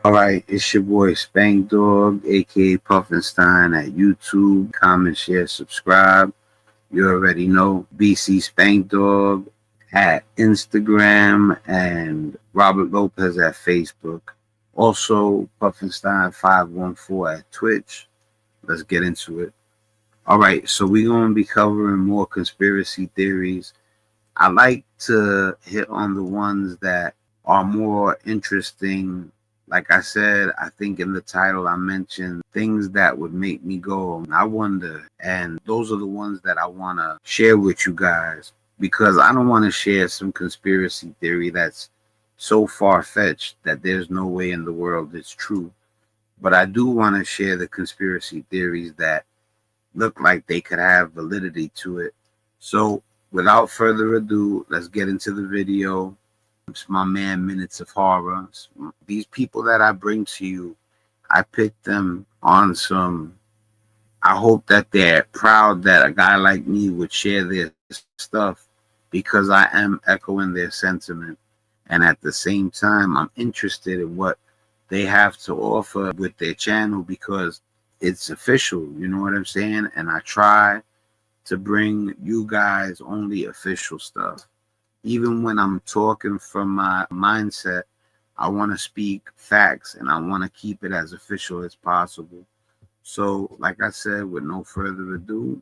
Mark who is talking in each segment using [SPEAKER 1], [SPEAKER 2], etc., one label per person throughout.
[SPEAKER 1] All right, it's your boy Spankdog, aka Puffinstein at YouTube. Comment, share, subscribe. You already know BC Spankdog at Instagram and Robert Lopez at Facebook. Also, Puffinstein 514 at Twitch. Let's get into it. All right, so we're going to be covering more conspiracy theories. I like to hit on the ones that are more interesting. Like I said, I think in the title I mentioned things that would make me go, I wonder. And those are the ones that I want to share with you guys because I don't want to share some conspiracy theory that's so far fetched that there's no way in the world it's true. But I do want to share the conspiracy theories that look like they could have validity to it. So without further ado, let's get into the video. It's my man, Minutes of Horror. These people that I bring to you, I picked them on some. I hope that they're proud that a guy like me would share their stuff because I am echoing their sentiment. And at the same time, I'm interested in what they have to offer with their channel because it's official. You know what I'm saying? And I try to bring you guys only official stuff. Even when I'm talking from my mindset, I want to speak facts and I want to keep it as official as possible. So, like I said, with no further ado,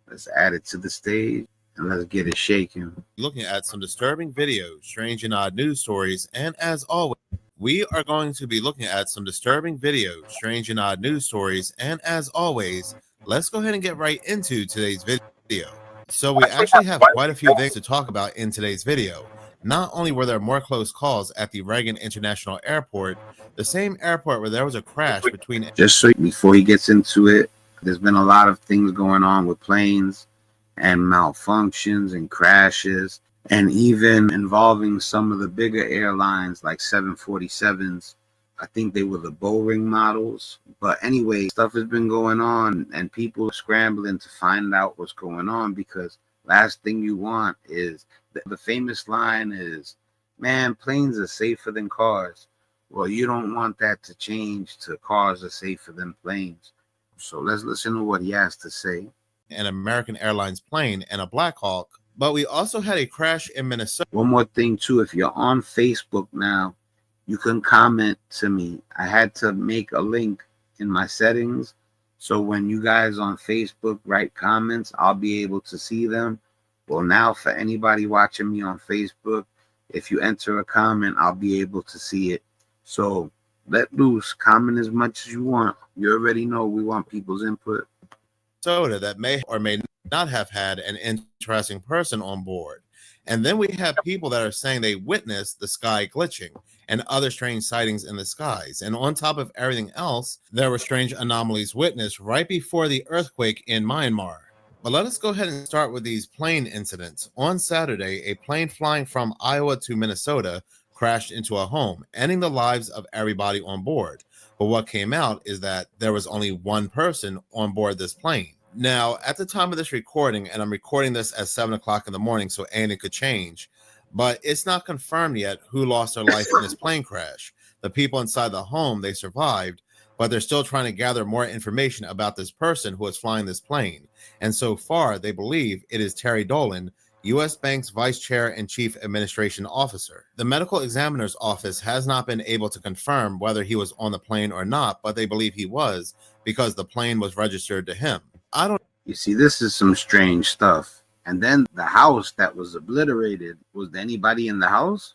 [SPEAKER 1] let's add it to the stage and let's get it shaking.
[SPEAKER 2] Looking at some disturbing videos, strange and odd news stories, and as always, we are going to be looking at some disturbing videos, strange and odd news stories, and as always, let's go ahead and get right into today's video. So we actually have quite a few things to talk about in today's video. Not only were there more close calls at the Reagan International Airport, the same airport where there was a crash between...
[SPEAKER 1] Just so before he gets into it, there's been a lot of things going on with planes and malfunctions and crashes, and even involving some of the bigger airlines like 747s. I think they were the Boeing models. But anyway, stuff has been going on and people are scrambling to find out what's going on because last thing you want is the famous line is, man, planes are safer than cars. Well, you don't want that to change to cars are safer than planes. So let's listen to what he has to say.
[SPEAKER 2] An American Airlines plane and a Black Hawk, but we also had a crash in Minnesota.
[SPEAKER 1] One more thing too, if you're on Facebook now, you can comment to me. I had to make a link in my settings. So when you guys on Facebook write comments, I'll be able to see them. Well, now for anybody watching me on Facebook, if you enter a comment, I'll be able to see it. So let loose, comment as much as you want. You already know we want people's input.
[SPEAKER 2] That may or may not have had an interesting person on board. And then we have people that are saying they witnessed the sky glitching and other strange sightings in the skies. And on top of everything else, there were strange anomalies witnessed right before the earthquake in Myanmar. But let us go ahead and start with these plane incidents. On Saturday, a plane flying from Iowa to Minnesota crashed into a home, ending the lives of everybody on board. But what came out is that there was only one person on board this plane. Now, at the time of this recording, and I'm recording this at 7 o'clock in the morning, so anything could change, but it's not confirmed yet who lost their life in this plane crash. The people inside the home, they survived, but they're still trying to gather more information about this person who was flying this plane. And so far, they believe it is Terry Dolan, U.S. Bank's Vice Chair and Chief Administration Officer. The medical examiner's office has not been able to confirm whether he was on the plane or not, but they believe he was because the plane was registered to him.
[SPEAKER 1] You see, this is some strange stuff. And then the house that was obliterated, was there anybody in the house?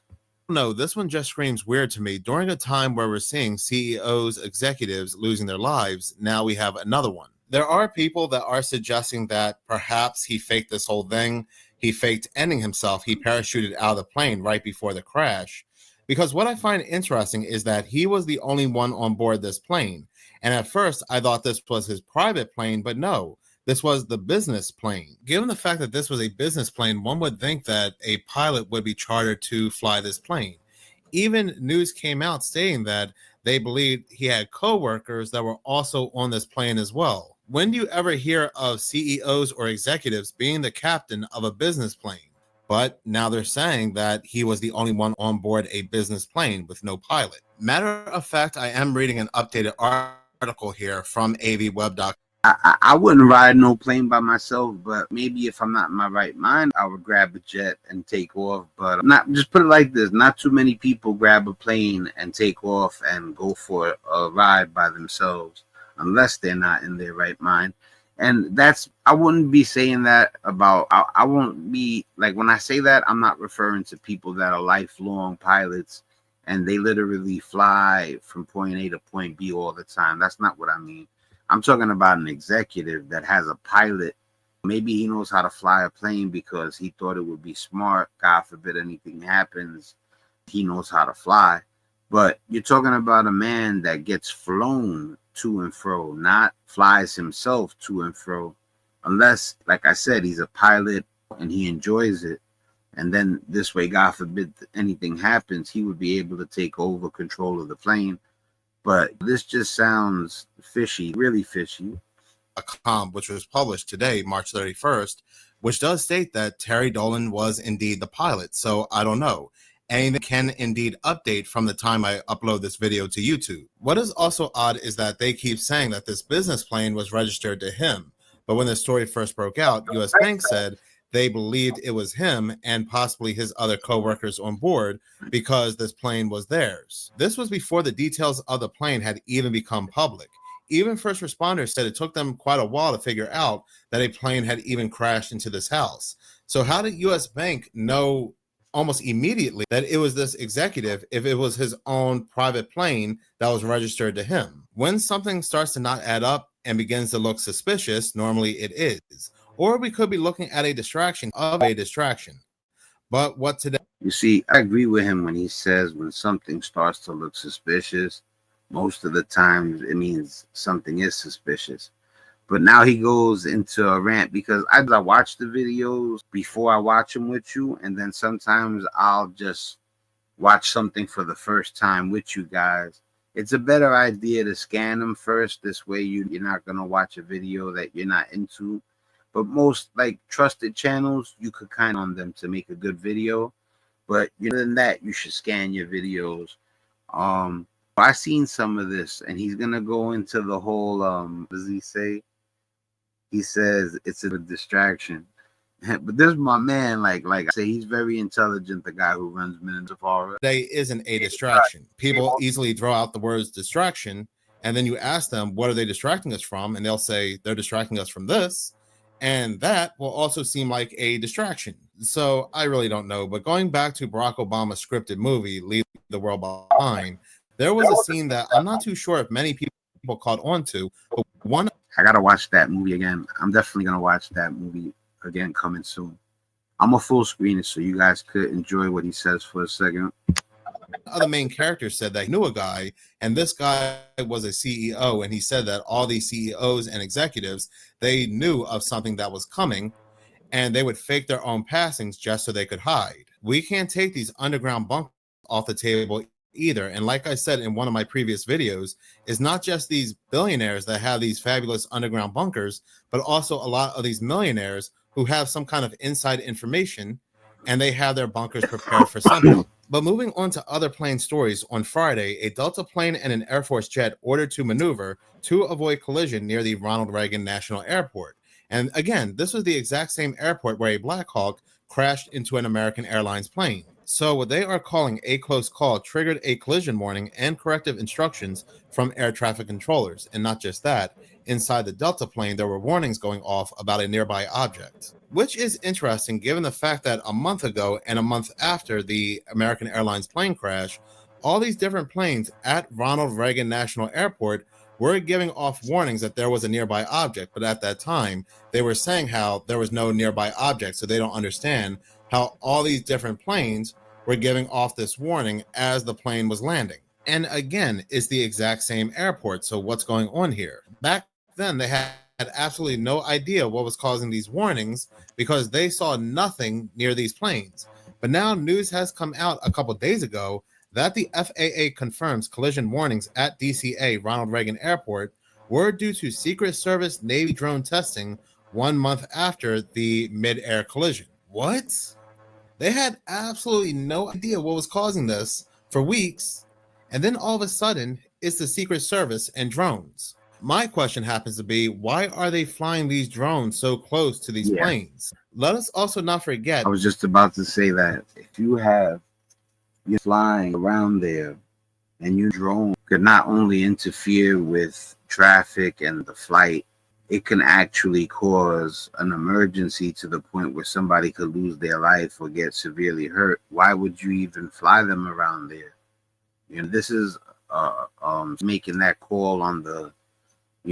[SPEAKER 2] No, this one just screams weird to me. During a time where we're seeing CEOs, executives losing their lives, now we have another one. There are people that are suggesting that perhaps he faked this whole thing. He faked ending himself. He parachuted out of the plane right before the crash. Because what I find interesting is that he was the only one on board this plane. And at first, I thought this was his private plane, but no, this was the business plane. Given the fact that this was a business plane, one would think that a pilot would be chartered to fly this plane. Even news came out stating that they believed he had co-workers that were also on this plane as well. When do you ever hear of CEOs or executives being the captain of a business plane? But now they're saying that he was the only one on board a business plane with no pilot. Matter of fact, I am reading an updated article here from avweb.com.
[SPEAKER 1] I wouldn't ride no plane by myself, but maybe if I'm not in my right mind, I would grab a jet and take off. But not just put it like this: not too many people grab a plane and take off and go for a ride by themselves, unless they're not in their right mind. And that's I wouldn't be saying that about. I won't be like when I say that. I'm not referring to people that are lifelong pilots and they literally fly from point A to point B all the time. That's not what I mean. I'm talking about an executive that has a pilot. Maybe he knows how to fly a plane because he thought it would be smart. God forbid anything happens. He knows how to fly. But you're talking about a man that gets flown to and fro, not flies himself to and fro. Unless, like I said, he's a pilot and he enjoys it. And then this way, God forbid anything happens, he would be able to take over control of the plane. But this just sounds fishy, really fishy.
[SPEAKER 2] Which was published today, March 31st, which does state that Terry Dolan was indeed the pilot. So I don't know. And it can indeed update from the time I upload this video to YouTube. What is also odd is that they keep saying that this business plane was registered to him. But when the story first broke out, US Bank said they believed it was him and possibly his other co-workers on board because this plane was theirs. This was before the details of the plane had even become public. Even first responders said it took them quite a while to figure out that a plane had even crashed into this house. So how did US Bank know almost immediately that it was this executive if it was his own private plane that was registered to him? When something starts to not add up and begins to look suspicious, normally it is. Or we could be looking at a distraction of a distraction. But what today?
[SPEAKER 1] You see, I agree with him when he says when something starts to look suspicious, most of the time it means something is suspicious. But now he goes into a rant because I watch the videos before I watch them with you, and then sometimes I'll just watch something for the first time with you guys. It's a better idea to scan them first. This way you're not going to watch a video that you're not into. But most like trusted channels, you could kind of on them to make a good video. But other than that, you should scan your videos. I seen some of this, and he's gonna go into the whole. What does he say? He says it's a distraction. But this is my man. Like I say, he's very intelligent. The guy who runs Minnesoata.
[SPEAKER 2] Today isn't a distraction. People easily throw out the words distraction, and then you ask them, "What are they distracting us from?" And they'll say they're distracting us from this. And that will also seem like a distraction. So I really don't know. But going back to Barack Obama's scripted movie, Leave the World Behind, there was a scene that I'm not too sure if many people caught on to. But one,
[SPEAKER 1] I got to watch that movie again. I'm definitely going to watch that movie again coming soon. I'm a full screener, so you guys could enjoy what he says for a second.
[SPEAKER 2] other main characters said that he knew a guy, and this guy was a CEO, and he said that all these CEOs and executives, they knew of something that was coming, and they would fake their own passings just so they could hide. We can't take these underground bunkers off the table either. And like I said in one of my previous videos, it's not just these billionaires that have these fabulous underground bunkers, but also a lot of these millionaires who have some kind of inside information, and they have their bunkers prepared for something. But moving on to other plane stories, on Friday, a Delta plane and an Air Force jet ordered to maneuver to avoid collision near the Ronald Reagan National Airport. And again, this was the exact same airport where a Black Hawk crashed into an American Airlines plane. So what they are calling a close call triggered a collision warning and corrective instructions from air traffic controllers. And not just that, inside the Delta plane, there were warnings going off about a nearby object, which is interesting given the fact that a month ago and a month after the American Airlines plane crash, all these different planes at Ronald Reagan National Airport were giving off warnings that there was a nearby object. But at that time, they were saying how there was no nearby object, so they don't understand how all these different planes were giving off this warning as the plane was landing. And again, it's the exact same airport, so what's going on here? Back then, they had absolutely no idea what was causing these warnings because they saw nothing near these planes. But now news has come out a couple days ago that the FAA confirms collision warnings at DCA Ronald Reagan Airport were due to Secret Service Navy drone testing 1 month after the mid-air collision. What? They had absolutely no idea what was causing this for weeks, and then all of a sudden, it's the Secret Service and drones. My question happens to be, why are they flying these drones so close to these
[SPEAKER 1] Yeah,
[SPEAKER 2] planes? Let us also not forget.
[SPEAKER 1] I was just about to say that if you have you flying around there and your drone could not only interfere with traffic and the flight, it can actually cause an emergency to the point where somebody could lose their life or get severely hurt. Why would you even fly them around there? This is making that call on the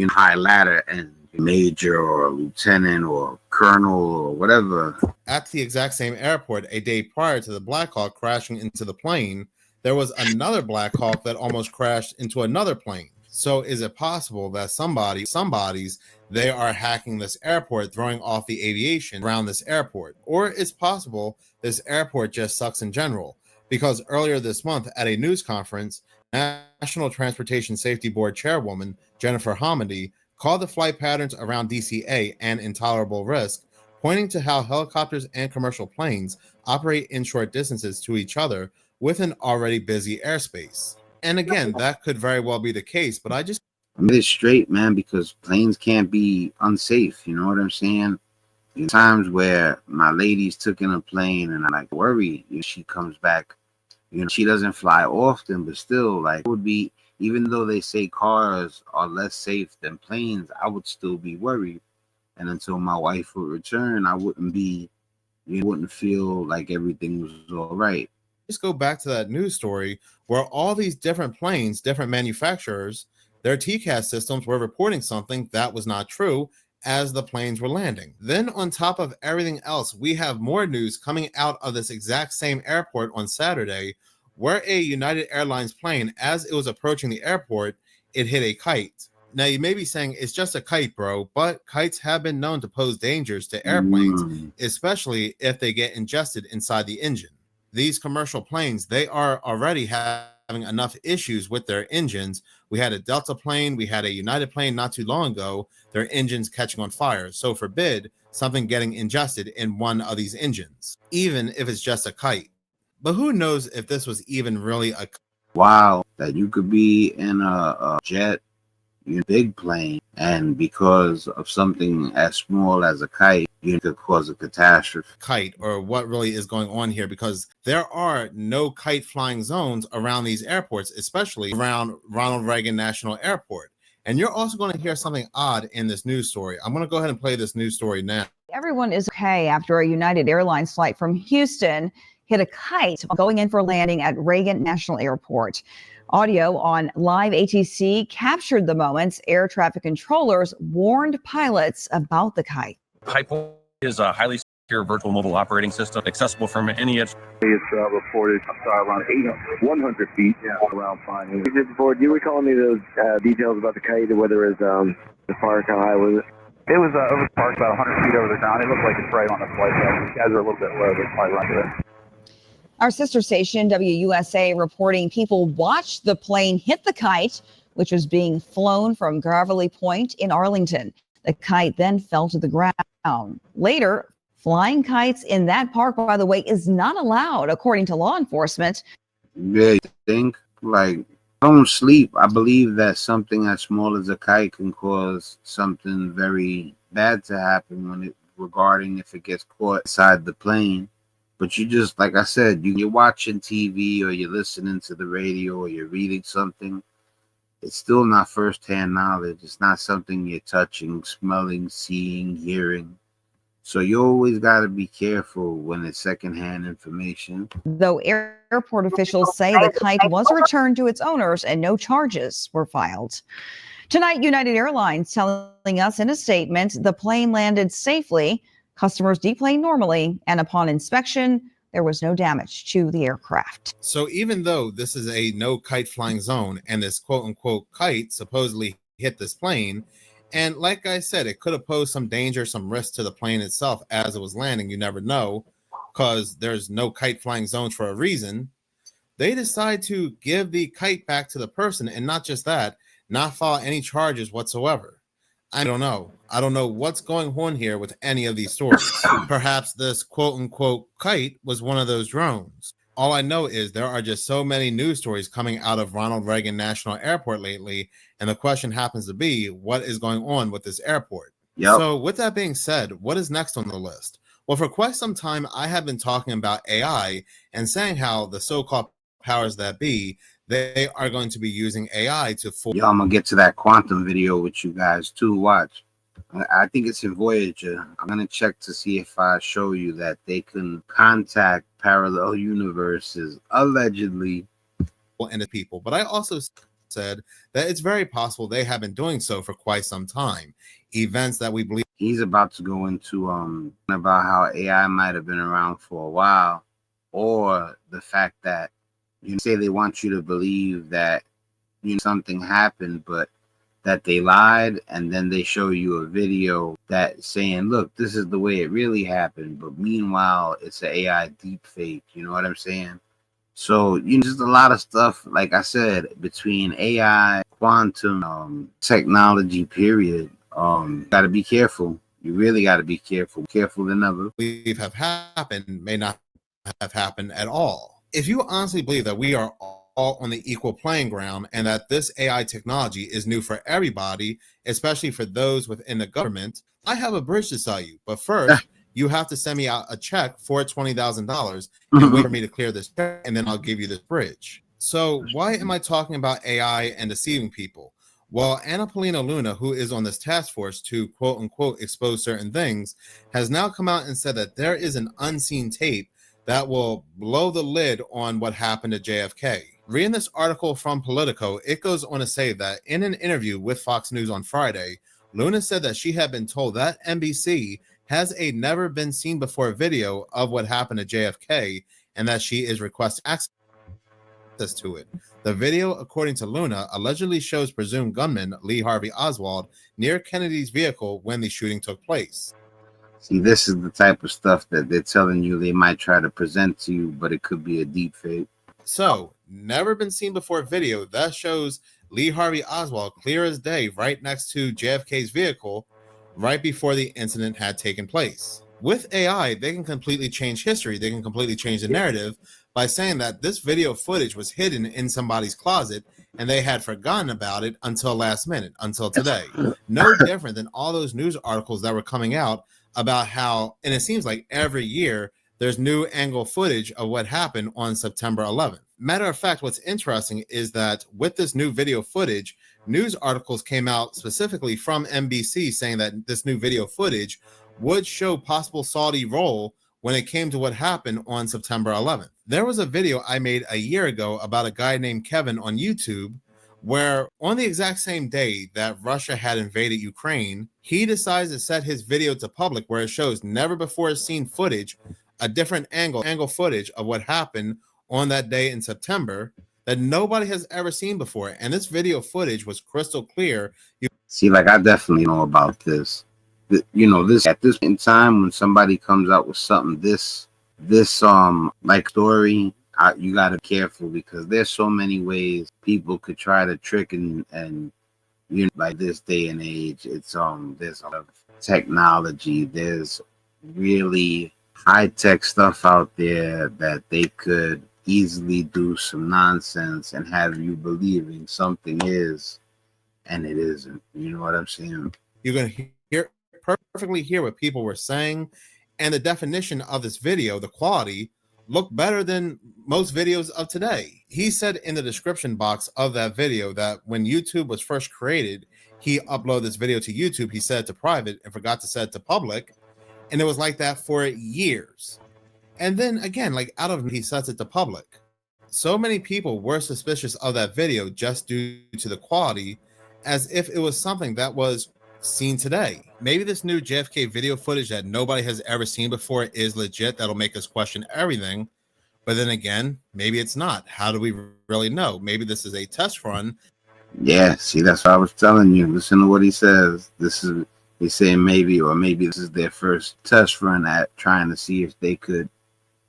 [SPEAKER 1] high ladder and major or lieutenant or colonel or whatever.
[SPEAKER 2] At the exact same airport, a day prior to the Black Hawk crashing into the plane, there was another Black Hawk that almost crashed into another plane. So is it possible that somebody's they are hacking this airport, throwing off the aviation around this airport? Or it's possible this airport just sucks in general? Because earlier this month at a news conference, National Transportation Safety Board Chairwoman Jennifer Hamady called the flight patterns around DCA an intolerable risk, pointing to how helicopters and commercial planes operate in short distances to each other with an already busy airspace. And again, that could very well be the case, but I
[SPEAKER 1] made it straight, man, because planes can't be unsafe. You know what I'm saying? Times where my lady's took in a plane and I like worry, she comes back. She doesn't fly often, but still, like, it would be, even though they say cars are less safe than planes, I would still be worried. And until my wife would return, I wouldn't be, wouldn't feel like everything was all right.
[SPEAKER 2] just go back to that news story where all these different planes, different manufacturers, their TCAS systems were reporting something that was not true as the planes were landing. Then on top of everything else, we have more news coming out of this exact same airport on Saturday where a United Airlines plane, as it was approaching the airport, it hit a kite. Now you may be saying it's just a kite, bro, but kites have been known to pose dangers to airplanes, especially if they get ingested inside the engine. These commercial planes, they are already having enough issues with their engines. We had a Delta plane, we had a United plane not too long ago, their engines catching on fire. So forbid something getting ingested in one of these engines, even if it's just a kite. But who knows if this was even really a
[SPEAKER 1] Wow, that you could be in a jet, big plane, and because of something as small as a kite, you could cause a catastrophe.
[SPEAKER 2] kite, or what really is going on here, because there are no kite flying zones around these airports, especially around Ronald Reagan National Airport. And you're also going to hear something odd in this news story. I'm going to go ahead and play this news story now.
[SPEAKER 3] Everyone is okay after a United Airlines flight from Houston hit a kite while going in for landing at Reagan National Airport. Audio on live ATC captured the moments air traffic controllers warned pilots about the kite.
[SPEAKER 4] Pipeline is a highly secure virtual mobile operating system accessible from any edge.
[SPEAKER 5] It's reported around 100 feet around flying. Do you recall any of those details about the kite, whether it was the park, how high was it?
[SPEAKER 6] It was parked about 100 feet over the ground. It looked like it's right on the flight path. These guys are a little bit low. They probably run to it.
[SPEAKER 3] Our sister station, WUSA, reporting people watched the plane hit the kite, which was being flown from Gravelly Point in Arlington. The kite then fell to the ground. Later, flying kites in that park, by the way, is not allowed, according to law enforcement.
[SPEAKER 1] Yeah, think, like, I don't sleep. I believe that something as small as a kite can cause something very bad to happen regarding if it gets caught inside the plane. But you just, like I said, you're watching TV or you're listening to the radio or you're reading something. It's still not firsthand knowledge. It's not something you're touching, smelling, seeing, hearing. So you always got to be careful when it's secondhand information.
[SPEAKER 3] Though airport officials say the kite was returned to its owners and no charges were filed. Tonight, United Airlines telling us in a statement the plane landed safely. Customers deplaned normally, and upon inspection, there was no damage to the aircraft.
[SPEAKER 2] So even though this is a no kite flying zone and this quote unquote kite supposedly hit this plane, and like I said, it could have posed some danger, some risk to the plane itself as it was landing. You never know, because there's no kite flying zones for a reason. They decide to give the kite back to the person, and not just that, not file any charges whatsoever. I don't know. I don't know what's going on here with any of these stories. Perhaps this quote unquote kite was one of those drones. All I know is there are just so many news stories coming out of Ronald Reagan National Airport lately, and the question happens to be, what is going on with this airport?
[SPEAKER 1] Yep.
[SPEAKER 2] So, with that being said, what is next on the list? Well, for quite some time, I have been talking about AI and saying how the so-called powers that be, they are going to be using AI to
[SPEAKER 1] Yo, I'm gonna get to that quantum video with you guys too. Watch. I think it's in Voyager. I'm gonna check to see if I show you that they can contact parallel universes allegedly.
[SPEAKER 2] and the people. But I also said that it's very possible they have been doing so for quite some time. Events that we believe
[SPEAKER 1] He's about to go into about how AI might have been around for a while, or the fact that you say they want you to believe that something happened, but that they lied, and then they show you a video that saying, look, this is the way it really happened, but meanwhile it's an AI deep fake. You know what I'm saying? So just a lot of stuff, like I said, between AI, quantum technology, period. Gotta be careful. You really gotta be careful than ever.
[SPEAKER 2] have happened may not have happened at all. If you honestly believe that we are all on the equal playing ground and that this AI technology is new for everybody, especially for those within the government, I have a bridge to sell you. But first, you have to send me out a check for $20,000 and wait for me to clear this check, and then I'll give you this bridge. So why am I talking about AI and deceiving people? Well, Anna Paulina Luna, who is on this task force to quote unquote expose certain things, has now come out and said that there is an unseen tape that will blow the lid on what happened to JFK. Reading this article from Politico, it goes on to say that in an interview with Fox News on Friday, Luna said that she had been told that NBC has a never been seen before video of what happened to JFK and that she is requesting access to it. The video, according to Luna, allegedly shows presumed gunman Lee Harvey Oswald near Kennedy's vehicle when the shooting took place.
[SPEAKER 1] See, this is the type of stuff that they're telling you they might try to present to you, but it could be a deep fake.
[SPEAKER 2] So, never been seen before video that shows Lee Harvey Oswald clear as day right next to JFK's vehicle right before the incident had taken place. With AI, they can completely change history. They can completely change the narrative by saying that this video footage was hidden in somebody's closet and they had forgotten about it until last minute, until today. No different than all those news articles that were coming out about how, and it seems like every year, there's new angle footage of what happened on September 11th. Matter of fact, what's interesting is that with this new video footage, news articles came out specifically from NBC saying that this new video footage would show possible Saudi role when it came to what happened on September 11th. There was a video I made a year ago about a guy named Kevin on YouTube where on the exact same day that Russia had invaded Ukraine, he decides to set his video to public where it shows never before seen footage, a different angle footage of what happened on that day in September that nobody has ever seen before. And this video footage was crystal clear.
[SPEAKER 1] See, like I definitely know about this. This at this point in time when somebody comes out with something this like story, you gotta be careful because there's so many ways people could try to trick and like this day and age. It's there's a lot of technology. There's really high tech stuff out there that they could easily do some nonsense and have you believing something is and it isn't. You know what I'm saying?
[SPEAKER 2] You're gonna perfectly hear what people were saying, and the definition of this video, the quality, looked better than most videos of today. He said in the description box of that video that when YouTube was first created, he uploaded this video to YouTube. He set it to private and forgot to set it to public, and it was like that for years. And then again, like out of he sets it to public. So many people were suspicious of that video just due to the quality, as if it was something that was seen today. Maybe this new JFK video footage that nobody has ever seen before is legit. That'll make us question everything. But then again, maybe it's not. How do we really know? Maybe this is a test run.
[SPEAKER 1] Yeah, see, that's what I was telling you. Listen to what he says. He's saying maybe this is their first test run at trying to see if they could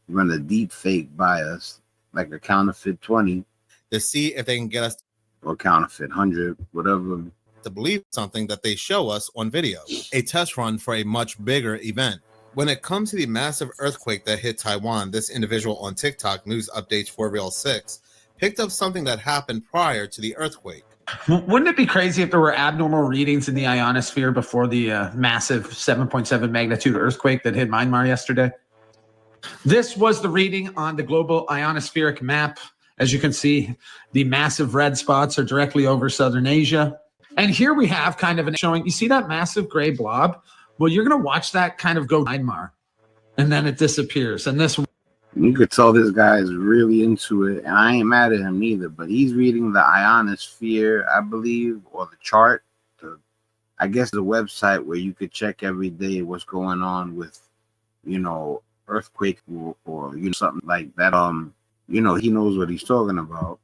[SPEAKER 1] run a deep fake by us, like a counterfeit 20.
[SPEAKER 2] To see if they can get us,
[SPEAKER 1] or counterfeit 100, whatever.
[SPEAKER 2] to believe something that they show us on video, a test run for a much bigger event. When it comes to the massive earthquake that hit Taiwan, this individual on TikTok, News Updates for Real 6, picked up something that happened prior to the earthquake.
[SPEAKER 7] Wouldn't it be crazy if there were abnormal readings in the ionosphere before the massive 7.7 magnitude earthquake that hit Myanmar yesterday? This was the reading on the global ionospheric map. As you can see, the massive red spots are directly over Southern Asia. And here we have kind of an showing. You see that massive gray blob? Well, you're going to watch that kind of go Myanmar, and then it disappears. And this,
[SPEAKER 1] you could tell this guy is really into it, and I ain't mad at him neither. But he's reading the ionosphere, I believe, or the chart. I guess the website where you could check every day what's going on with, earthquake or something like that. He knows what he's talking about.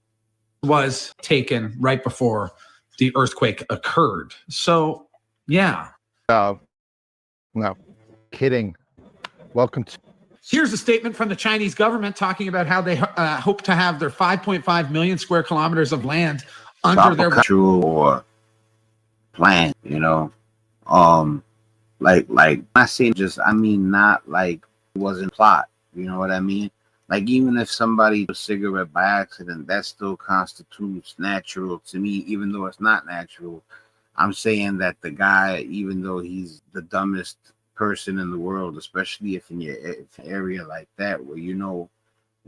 [SPEAKER 7] Was taken right before the earthquake occurred. So, yeah.
[SPEAKER 8] No, kidding. Welcome to.
[SPEAKER 7] Here's a statement from the Chinese government talking about how they hope to have their 5.5 million square kilometers of land under their
[SPEAKER 1] control or plan. Like I say, not like it wasn't plot. You know what I mean? Like, even if somebody took a cigarette by accident, that still constitutes natural to me, even though it's not natural. I'm saying that the guy, even though he's the dumbest person in the world, especially if in your area like that where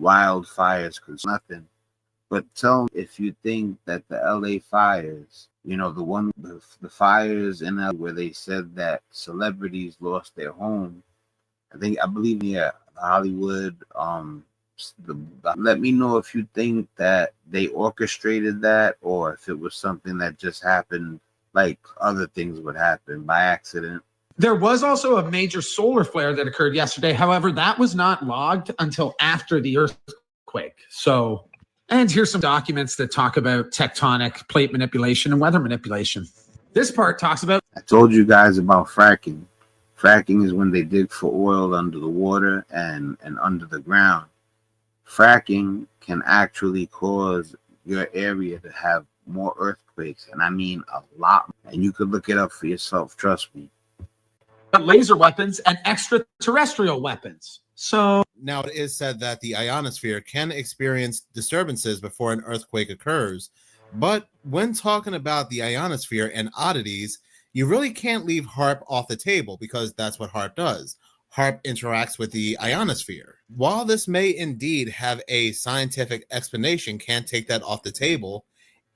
[SPEAKER 1] wildfires cause nothing. But tell me if you think that the LA fires, the fires in LA where they said that celebrities lost their home. I believe Hollywood. Let me know if you think that they orchestrated that or if it was something that just happened like other things would happen by accident.
[SPEAKER 7] There was also a major solar flare that occurred yesterday. However, that was not logged until after the earthquake. So, and here's some documents that talk about tectonic plate manipulation and weather manipulation. This part talks about.
[SPEAKER 1] I told you guys about fracking. Fracking is when they dig for oil under the water and under the ground. Fracking can actually cause your area to have more earthquakes, and I mean a lot. And you could look it up for yourself, trust me.
[SPEAKER 7] Laser weapons and extraterrestrial weapons. So
[SPEAKER 2] now it is said that the ionosphere can experience disturbances before an earthquake occurs, but when talking about the ionosphere and oddities, you really can't leave HAARP off the table because that's what HAARP does. HAARP interacts with the ionosphere. While this may indeed have a scientific explanation, can't take that off the table.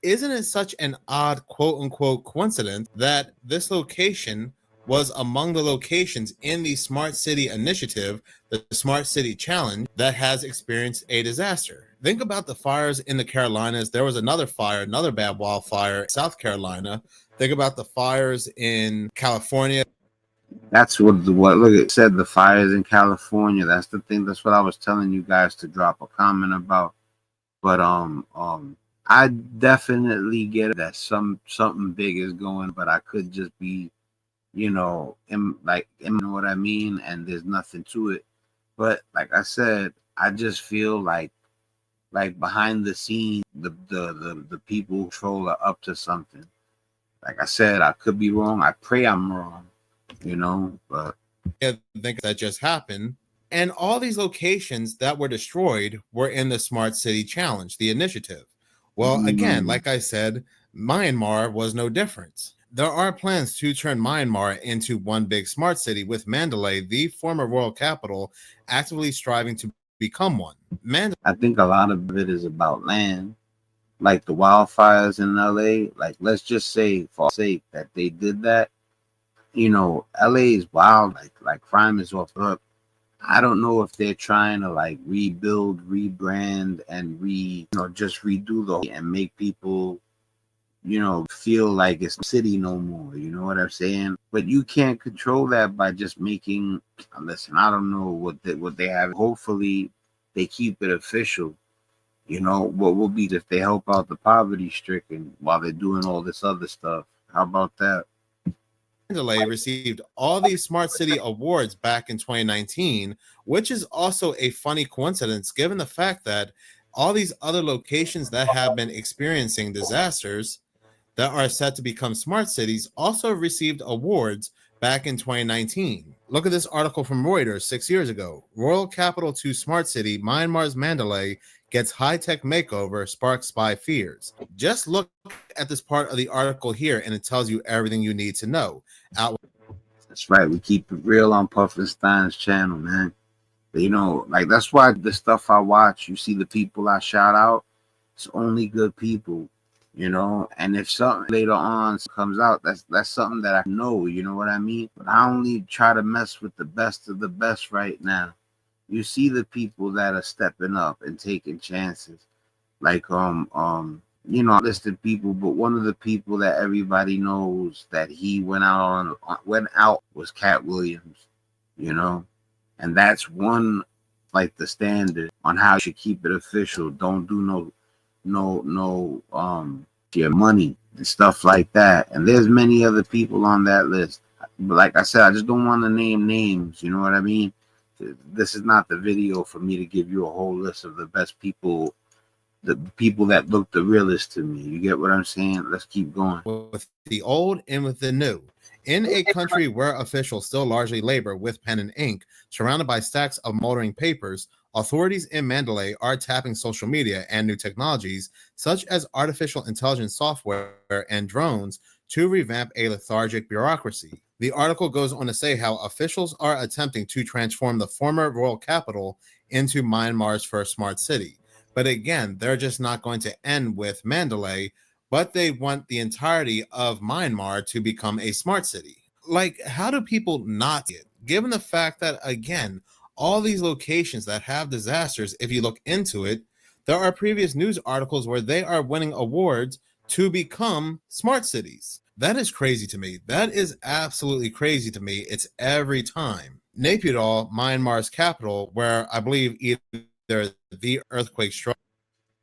[SPEAKER 2] Isn't it such an odd quote-unquote coincidence that this location was among the locations in the Smart City Initiative, the Smart City Challenge, that has experienced a disaster? Think about the fires in the Carolinas. There was another fire, another bad wildfire in South Carolina. Think about the fires in California.
[SPEAKER 1] That's what look, it said, the fires in California. That's the thing. That's what I was telling you guys to drop a comment about. But I definitely get it that something big is going, but I could just be, you know what I mean, and there's nothing to it. But like I said, I just feel like behind the scenes, the people who control are up to something. Like I said, I could be wrong. I pray I'm wrong, but
[SPEAKER 2] I think that just happened. And all these locations that were destroyed were in the Smart City Challenge, the initiative. Well, again, like I said, Myanmar was no different. There are plans to turn Myanmar into one big smart city, with Mandalay, the former royal capital, actively striving to become one.
[SPEAKER 1] I think a lot of it is about land, like the wildfires in LA. Like, let's just say, for sake, that they did that. LA is wild, like crime is off the hook. I don't know if they're trying to rebuild, rebrand, and just redo the whole and make people, feel like it's a city no more. You know what I'm saying? But you can't control that by just making. Listen, I don't know what they have. Hopefully, they keep it official. What will be if they help out the poverty stricken while they're doing all this other stuff? How about that?
[SPEAKER 2] Mandalay received all these Smart City awards back in 2019, which is also a funny coincidence given the fact that all these other locations that have been experiencing disasters, that are set to become smart cities also received awards back in 2019. Look at this article from Reuters 6 years ago. Royal capital to smart city, Myanmar's Mandalay gets high-tech makeover, sparks spy fears. Just look at this part of the article here, and it tells you everything you need to know.
[SPEAKER 1] That's right. We keep it real on Pufferstein's channel, man. You know, like that's why the stuff I watch, you see the people I shout out, it's only good people, you know. And if something later on comes out, that's something that I know, you know what I mean? But I only try to mess with the best of the best right now. You see the people that are stepping up and taking chances. Like you know, listed people, but one of the people that everybody knows that he went out was Cat Williams, you know. And that's one, like, the standard on how you should keep it official. Don't do your money and stuff like that. And there's many other people on that list. But like I said, I just don't want to name names. You know what I mean? This is not the video for me to give you a whole list of the best people, the people that look the realest to me. You get what I'm saying? Let's keep going.
[SPEAKER 2] With the old and with the new. In a country where officials still largely labor with pen and ink, surrounded by stacks of moldering papers, authorities in Mandalay are tapping social media and new technologies, such as artificial intelligence software and drones, to revamp a lethargic bureaucracy. The article goes on to say how officials are attempting to transform the former royal capital into Myanmar's first smart city. But again, they're just not going to end with Mandalay, but they want the entirety of Myanmar to become a smart city. Like, how do people not see it? Given the fact that, again, all these locations that have disasters, if you look into it, there are previous news articles where they are winning awards to become smart cities. That is crazy to me. That is absolutely crazy to me. It's every time. Naypyidaw, Myanmar's capital, where I believe either the earthquake struck.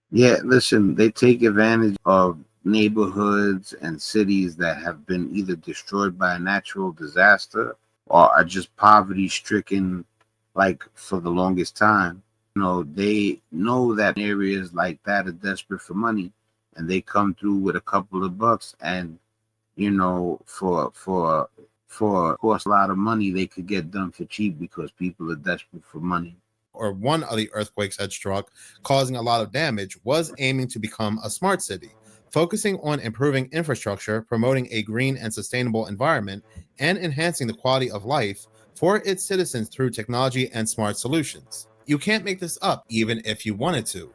[SPEAKER 1] Yeah, listen, they take advantage of neighborhoods and cities that have been either destroyed by a natural disaster or are just poverty stricken, like, for the longest time. You know, they know that areas like that are desperate for money, and they come through with a couple of bucks, and you know, for course a lot of money, they could get done for cheap because people are desperate for money.
[SPEAKER 2] Or one of the earthquakes had struck, causing a lot of damage, was aiming to become a smart city, focusing on improving infrastructure, promoting a green and sustainable environment, and enhancing the quality of life for its citizens through technology and smart solutions. You can't make this up, even if you wanted to.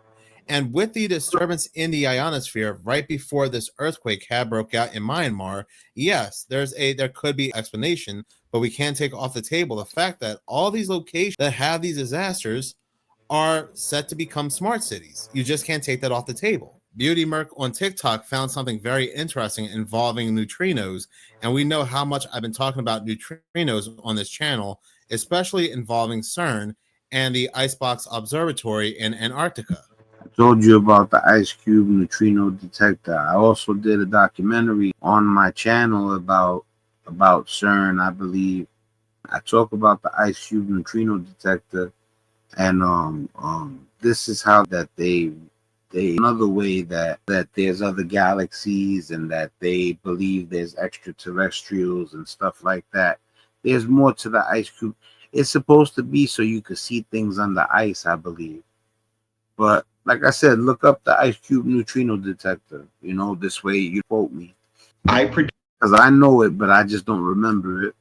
[SPEAKER 2] And with the disturbance in the ionosphere right before this earthquake had broke out in Myanmar, yes, there could be explanation, but we can't take off the table the fact that all these locations that have these disasters are set to become smart cities. You just can't take that off the table. Beauty Merc on TikTok found something very interesting involving neutrinos, and we know how much I've been talking about neutrinos on this channel, especially involving CERN and the Icebox Observatory in Antarctica.
[SPEAKER 1] I told you about the ice cube neutrino detector. I also did a documentary on my channel about CERN, I believe. I talk about the ice cube neutrino detector, and this is how that they another way that there's other galaxies and that they believe there's extraterrestrials and stuff like that. There's more to the ice cube. It's supposed to be so you could see things under ice, I believe. But like I said, look up the ice cube neutrino detector. You know, this way you quote me. Because I know it, but I just don't remember it.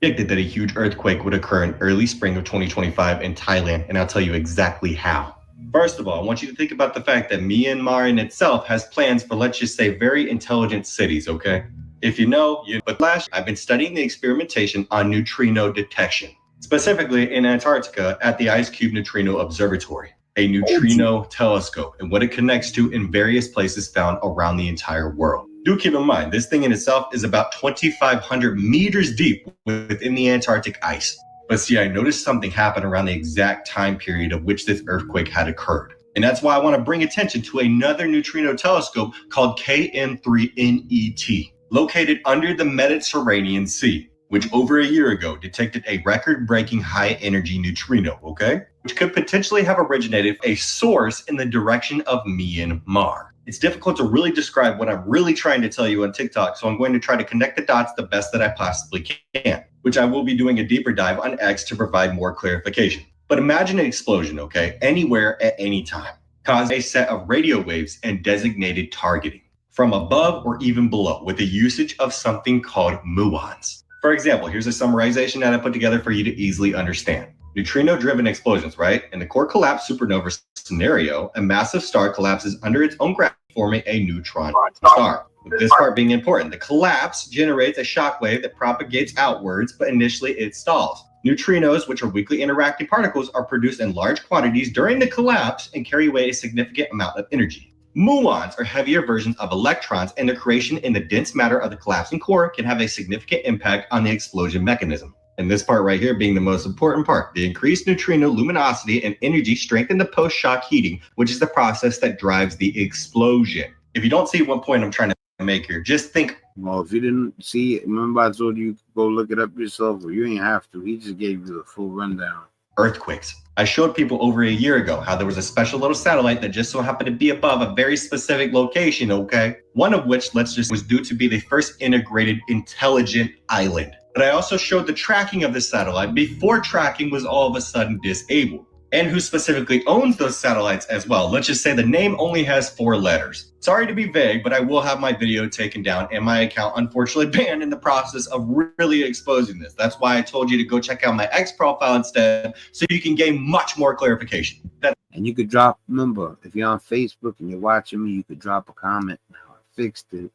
[SPEAKER 9] Predicted that a huge earthquake would occur in early spring of 2025 in Thailand, and I'll tell you exactly how. First of all, I want you to think about the fact that Myanmar in itself has plans for, let's just say, very intelligent cities, okay? If you know, but last I've been studying the experimentation on neutrino detection, specifically in Antarctica at the Ice Cube Neutrino Observatory, a neutrino telescope, and what it connects to in various places found around the entire world. Do keep in mind, this thing in itself is about 2,500 meters deep within the Antarctic ice. But see, I noticed something happen around the exact time period of which this earthquake had occurred. And that's why I want to bring attention to another neutrino telescope called KM3NET, located under the Mediterranean Sea, which over a year ago detected a record-breaking high-energy neutrino, okay? Which could potentially have originated a source in the direction of Myanmar. It's difficult to really describe what I'm really trying to tell you on TikTok, so I'm going to try to connect the dots the best that I possibly can, which I will be doing a deeper dive on X to provide more clarification. But imagine an explosion, okay, anywhere at any time, cause a set of radio waves and designated targeting from above or even below with the usage of something called muons. For example, here's a summarization that I put together for you to easily understand. Neutrino-driven explosions, right? In the core collapse supernova scenario, a massive star collapses under its own gravity, forming a neutron star. With this part being important, the collapse generates a shockwave that propagates outwards, but initially it stalls. Neutrinos, which are weakly interacting particles, are produced in large quantities during the collapse and carry away a significant amount of energy. Muons are heavier versions of electrons, and their creation in the dense matter of the collapsing core can have a significant impact on the explosion mechanism. And this part right here being the most important part, the increased neutrino luminosity and energy strengthen the post-shock heating, which is the process that drives the explosion. If you don't see what point I'm trying to make here, just think.
[SPEAKER 1] Well, if you didn't see it, remember I told you go look it up yourself, or you ain't have to. He just gave you the full rundown.
[SPEAKER 9] Earthquakes. I showed people over a year ago how there was a special little satellite that just so happened to be above a very specific location, okay? One of which, was due to be the first integrated intelligent island. But I also showed the tracking of the satellite before tracking was all of a sudden disabled. And who specifically owns those satellites as well. Let's just say the name only has 4 letters. Sorry to be vague, but I will have my video taken down and my account unfortunately banned in the process of really exposing this. That's why I told you to go check out my X profile instead, so you can gain much more clarification.
[SPEAKER 1] And you could drop, remember, if you're on Facebook and you're watching me, you could drop a comment. I fixed it.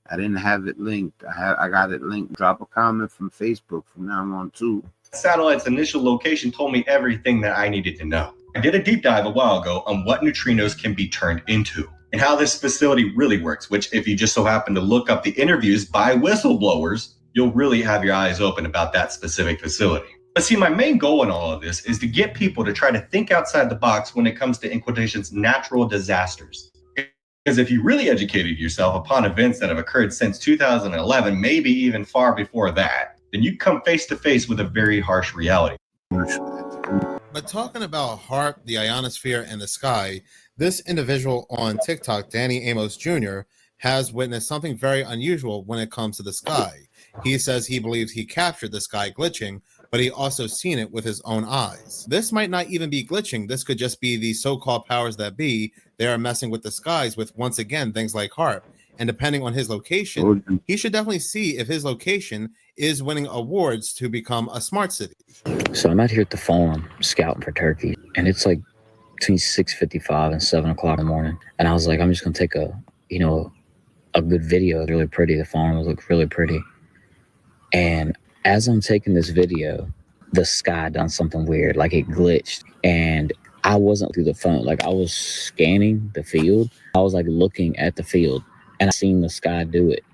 [SPEAKER 1] I didn't have it linked. I got it linked. Drop a comment from Facebook from now on too.
[SPEAKER 9] Satellite's initial location told me everything that I needed to know. I did a deep dive a while ago on what neutrinos can be turned into and how this facility really works, which if you just so happen to look up the interviews by whistleblowers, you'll really have your eyes open about that specific facility. But see, my main goal in all of this is to get people to try to think outside the box when it comes to, in quotations, natural disasters. Because if you really educated yourself upon events that have occurred since 2011, maybe even far before that, then you come face to face with a very harsh reality.
[SPEAKER 2] But talking about HAARP, the ionosphere, and the sky, this individual on TikTok, Danny Amos Jr., has witnessed something very unusual when it comes to the sky. He says he believes he captured the sky glitching, but he also seen it with his own eyes. This might not even be glitching. This could just be the so-called powers that be. They are messing with the skies with, once again, things like HAARP. And depending on his location, he should definitely see if his location is winning awards to become a smart city.
[SPEAKER 10] So I'm out here at the farm scouting for turkey, and it's like between 6:55 and 7 o'clock in the morning. And I was like, I'm just gonna take a good video. It's really pretty. The farm looked really pretty. And as I'm taking this video, the sky done something weird, like it glitched. And I wasn't through the phone, like I was scanning the field. I was like looking at the field, and I seen the sky do it.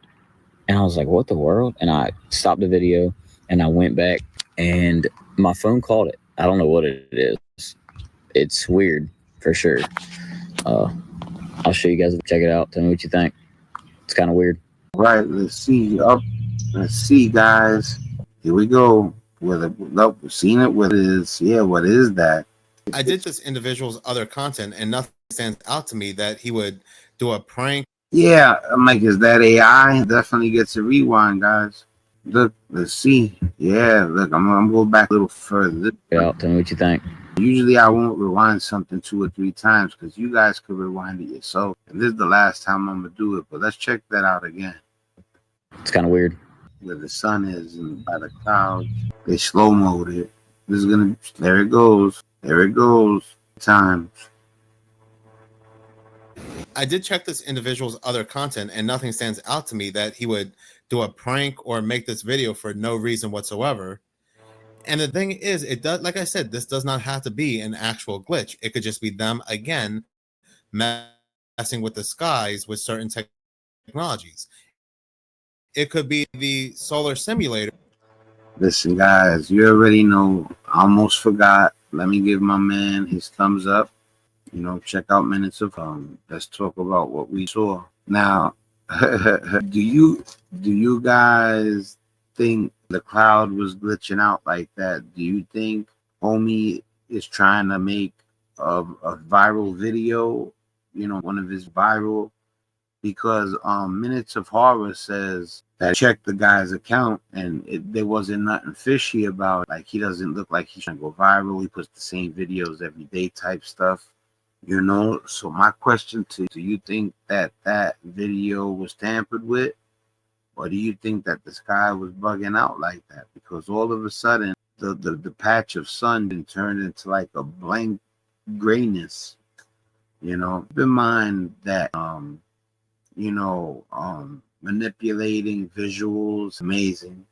[SPEAKER 10] And I was like, what the world? And I stopped the video and I went back and my phone caught it. I don't know what it is. It's weird for sure. I'll show you guys. Check it out. Tell me what you think. It's kind of weird.
[SPEAKER 1] Right. Let's see. Let's see, guys. Here we go. Nope. Seen it. What is? Yeah. What is that?
[SPEAKER 2] I did this individual's other content, and nothing stands out to me that he would do a prank.
[SPEAKER 1] Yeah, I'm like, is that AI? Definitely gets a rewind, guys. Look, let's see. Yeah, look, I'm gonna go back a little further.
[SPEAKER 10] Yeah, tell me what you think.
[SPEAKER 1] Usually I won't rewind something 2 or 3 times because you guys could rewind it yourself. And this is the last time I'm gonna do it, but let's check that out again.
[SPEAKER 10] It's kind of weird.
[SPEAKER 1] Where the sun is and by the clouds. They slow-moed it. This is gonna, there it goes. There it goes. Times.
[SPEAKER 2] I did check this individual's other content, and nothing stands out to me that he would do a prank or make this video for no reason whatsoever. And the thing is, it does, like I said, this does not have to be an actual glitch. It could just be them again messing with the skies with certain technologies. It could be the solar simulator.
[SPEAKER 1] Listen, guys, you already know. I almost forgot. Let me give my man his thumbs up. Check out Minutes of let's talk about what we saw. Now, do you guys think the cloud was glitching out like that? Do you think homie is trying to make a viral video, one of his viral because Minutes of Horror says that checked the guy's account and there wasn't nothing fishy about it. Like, he doesn't look like he's trying to go viral. He puts the same videos every day type stuff, you know. So my question to you, do you think that that video was tampered with? Or do you think that this guy was bugging out like that? Because all of a sudden, the patch of sun turned into like a blank grayness. You know, keep in mind that manipulating visuals amazing.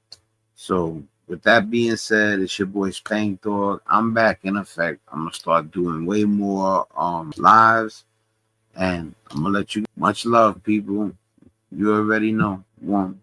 [SPEAKER 1] So with that being said, it's your boy Spankdog. I'm back in effect. I'm gonna start doing way more lives, and I'm gonna let you. Much love, people. You already know. One.